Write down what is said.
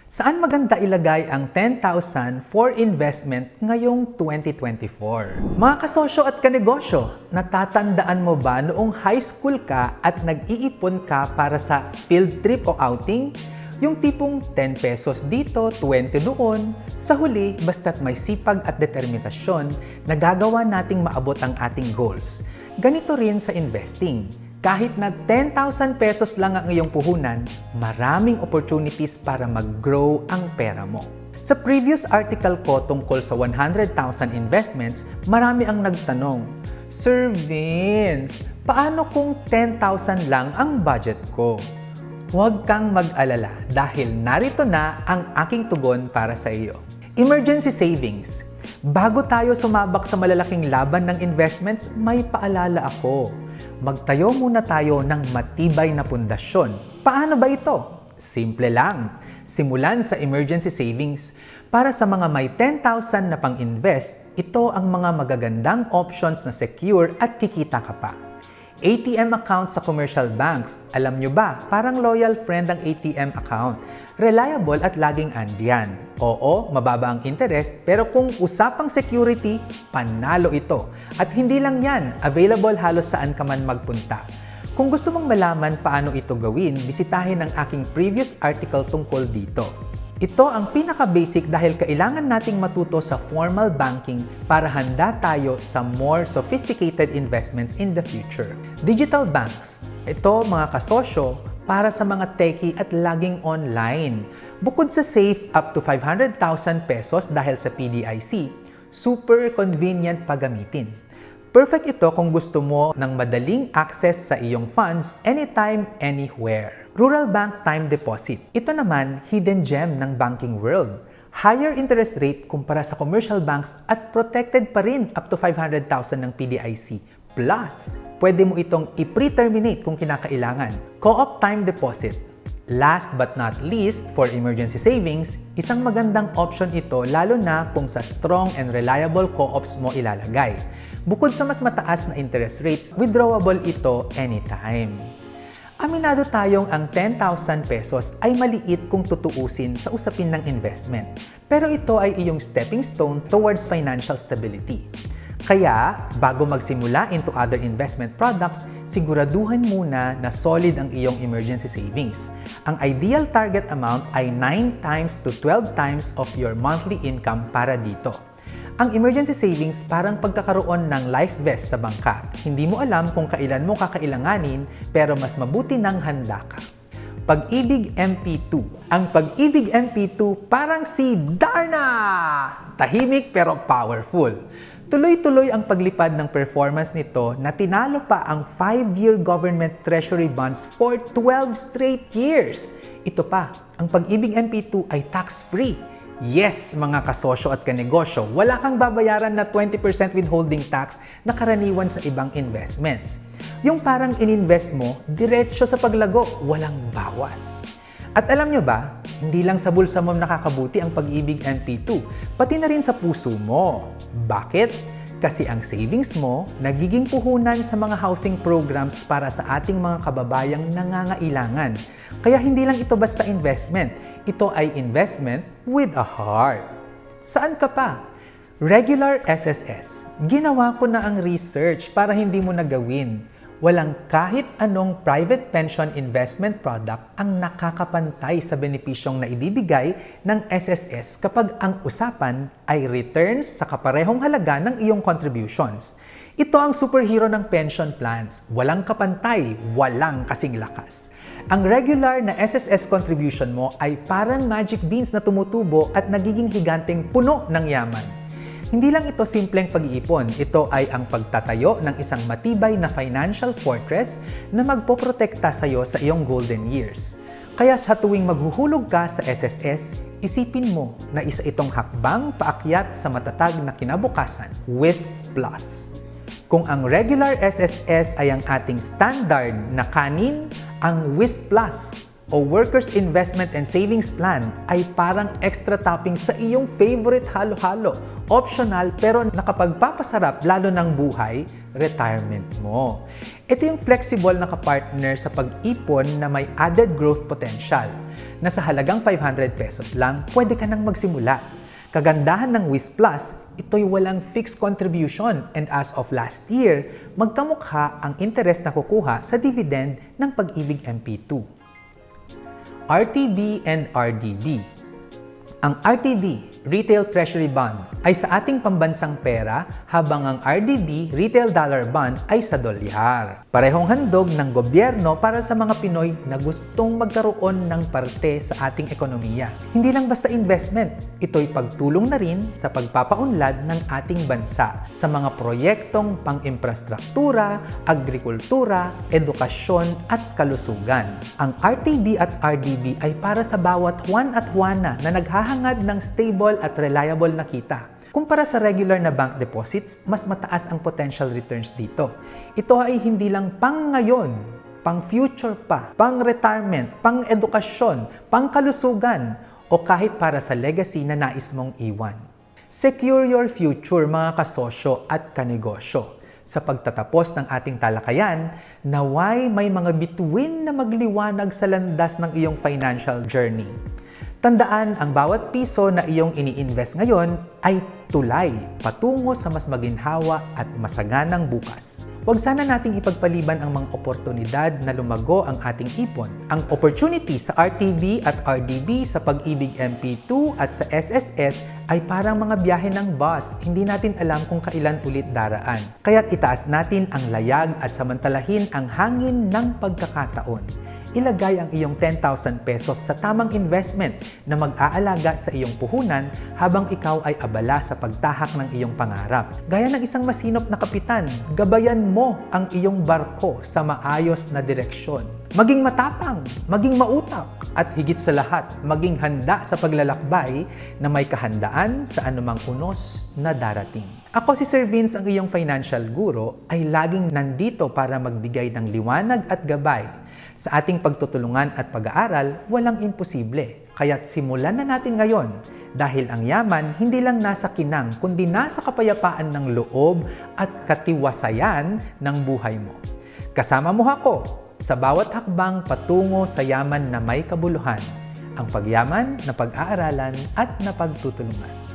Saan maganda ilagay ang 10,000 for investment ngayong 2024? Mga kasosyo at kanegosyo, natatandaan mo ba noong high school ka at nag-iipon ka para sa field trip o outing? Yung tipong 10 pesos dito, 20 doon. Sa huli, basta't may sipag at determinasyon, nagagawa nating maabot ang ating goals. Ganito rin sa investing. Kahit na 10,000 pesos lang ang iyong puhunan, maraming opportunities para mag-grow ang pera mo. Sa previous article ko tungkol sa 100,000 investments, marami ang nagtanong, Sir Vince, paano kung 10,000 lang ang budget ko? Huwag kang mag-alala dahil narito na ang aking tugon para sa iyo. Emergency savings. Bago tayo sumabak sa malalaking laban ng investments, may paalala ako. Magtayo muna tayo ng matibay na pundasyon. Paano ba ito? Simple lang. Simulan sa emergency savings. Para sa mga may 10,000 na pang-invest, ito ang mga magagandang options na secure at kikita ka pa. ATM account sa commercial banks. Alam nyo ba, parang loyal friend ang ATM account. Reliable at laging andiyan. Oo, mababa ang interest, pero kung usapang security, panalo ito. At hindi lang yan, available halos saan ka man magpunta. Kung gusto mong malaman paano ito gawin, bisitahin ang aking previous article tungkol dito. Ito ang pinaka-basic dahil kailangan nating matuto sa formal banking para handa tayo sa more sophisticated investments in the future. Digital banks. Ito mga kasosyo para sa mga techie at laging online. Bukod sa safe up to 500,000 pesos dahil sa PDIC, super convenient pagamitin. Perfect ito kung gusto mo ng madaling access sa iyong funds anytime, anywhere. Rural Bank Time Deposit. Ito naman, hidden gem ng banking world. Higher interest rate kumpara sa commercial banks at protected pa rin up to 500,000 ng PDIC. Plus, pwede mo itong i-pre-terminate kung kinakailangan. Co-op Time Deposit. Last but not least, for emergency savings, isang magandang option ito lalo na kung sa strong and reliable co-ops mo ilalagay. Bukod sa mas mataas na interest rates, withdrawable ito anytime. Aminado tayong ang 10,000 pesos ay maliit kung tutuusin sa usapin ng investment. Pero ito ay iyong stepping stone towards financial stability. Kaya, bago magsimula into other investment products, siguraduhan muna na solid ang iyong emergency savings. Ang ideal target amount ay 9 times to 12 times of your monthly income para dito. Ang emergency savings parang pagkakaroon ng life vest sa bangka. Hindi mo alam kung kailan mo kakailanganin, pero mas mabuti nang handa ka. Pag-ibig MP2. Ang Pag-ibig MP2 parang si Darna! Tahimik pero powerful. Tuloy-tuloy ang paglipad ng performance nito na tinalo pa ang 5-year government treasury bonds for 12 straight years. Ito pa, ang Pag-ibig MP2 ay tax-free. Yes, mga kasosyo at kanegosyo, wala kang babayaran na 20% withholding tax na karaniwan sa ibang investments. Yung parang ininvest mo, diretsyo sa paglago, walang bawas. At alam nyo ba, hindi lang sa bulsa mo nakakabuti ang Pag-ibig MP2, pati na rin sa puso mo. Bakit? Kasi ang savings mo nagiging puhunan sa mga housing programs para sa ating mga kababayang nangangailangan. Kaya hindi lang ito basta investment, ito ay investment with a heart. Saan ka pa? Regular SSS. Ginawa ko na ang research para hindi mo na gawin. Walang kahit anong private pension investment product ang nakakapantay sa benepisyong na ibibigay ng SSS kapag ang usapan ay returns sa kaparehong halaga ng iyong contributions. Ito ang superhero ng pension plans. Walang kapantay, walang kasing lakas. Ang regular na SSS contribution mo ay parang magic beans na tumutubo at nagiging higanteng puno ng yaman. Hindi lang ito simpleng pag-iipon, ito ay ang pagtatayo ng isang matibay na financial fortress na magpoprotekta sa iyo sa iyong golden years. Kaya sa tuwing maghuhulog ka sa SSS, isipin mo na isa itong hakbang paakyat sa matatag na kinabukasan, WISP Plus. Kung ang regular SSS ay ang ating standard na kanin, ang WISP Plus o Workers Investment and Savings Plan ay parang extra topping sa iyong favorite halo-halo. Optional pero nakapagpapasarap lalo ng buhay, retirement mo. Ito yung flexible na kapartner sa pag-ipon na may added growth potential. na sa halagang 500 pesos lang, pwede ka nang magsimula. Kagandahan ng Wiz Plus, ito'y walang fixed contribution and as of last year, magkamukha ang interest na kukuha sa dividend ng Pag-ibig MP2. RTD and RDB. Ang RTD, Retail Treasury Bond, ay sa ating pambansang pera habang ang RDB, Retail Dollar Bond, ay sa dolyar. Parehong handog ng gobyerno para sa mga Pinoy na gustong magkaroon ng parte sa ating ekonomiya. Hindi lang basta investment, ito'y pagtulong na rin sa pagpapaunlad ng ating bansa sa mga proyektong pang-infrastruktura, agrikultura, edukasyon at kalusugan. Ang RTD at RDB ay para sa bawat Juan at Juana na naghahangad ng stable at reliable na kita. Kumpara sa regular na bank deposits, mas mataas ang potential returns dito. Ito ay hindi lang pang ngayon, pang future pa, pang retirement, pang edukasyon, pang kalusugan, o kahit para sa legacy na nais mong iwan. Secure your future mga kasosyo at kanegosyo. Sa pagtatapos ng ating talakayan, naway may mga bituin na magliwanag sa landas ng iyong financial journey. Tandaan, ang bawat piso na iyong ini-invest ngayon ay tulay patungo sa mas maginhawa at masaganang bukas. Huwag sana nating ipagpaliban ang mga oportunidad na lumago ang ating ipon. Ang opportunity sa RTB at RDB sa Pag-ibig MP2 at sa SSS ay parang mga biyahe ng bus. Hindi natin alam kung kailan ulit daraan. Kaya't itaas natin ang layag at samantalahin ang hangin ng pagkakataon. Ilagay ang iyong 10,000 pesos sa tamang investment na mag-aalaga sa iyong puhunan habang ikaw ay abala sa pagtahak ng iyong pangarap. Gaya ng isang masinop na kapitan, gabayan mo ang iyong barko sa maayos na direksyon. Maging matapang, maging mautak, at higit sa lahat, maging handa sa paglalakbay na may kahandaan sa anumang unos na darating. Ako si Sir Vince, ang iyong financial guro, ay laging nandito para magbigay ng liwanag at gabay. Sa ating pagtutulungan at pag-aaral, walang imposible. Kaya't simulan na natin ngayon dahil ang yaman hindi lang nasa kinang kundi nasa kapayapaan ng loob at katiwasayan ng buhay mo. Kasama mo ako sa bawat hakbang patungo sa yaman na may kabuluhan, ang pagyaman na pag-aaralan at napagtutulungan.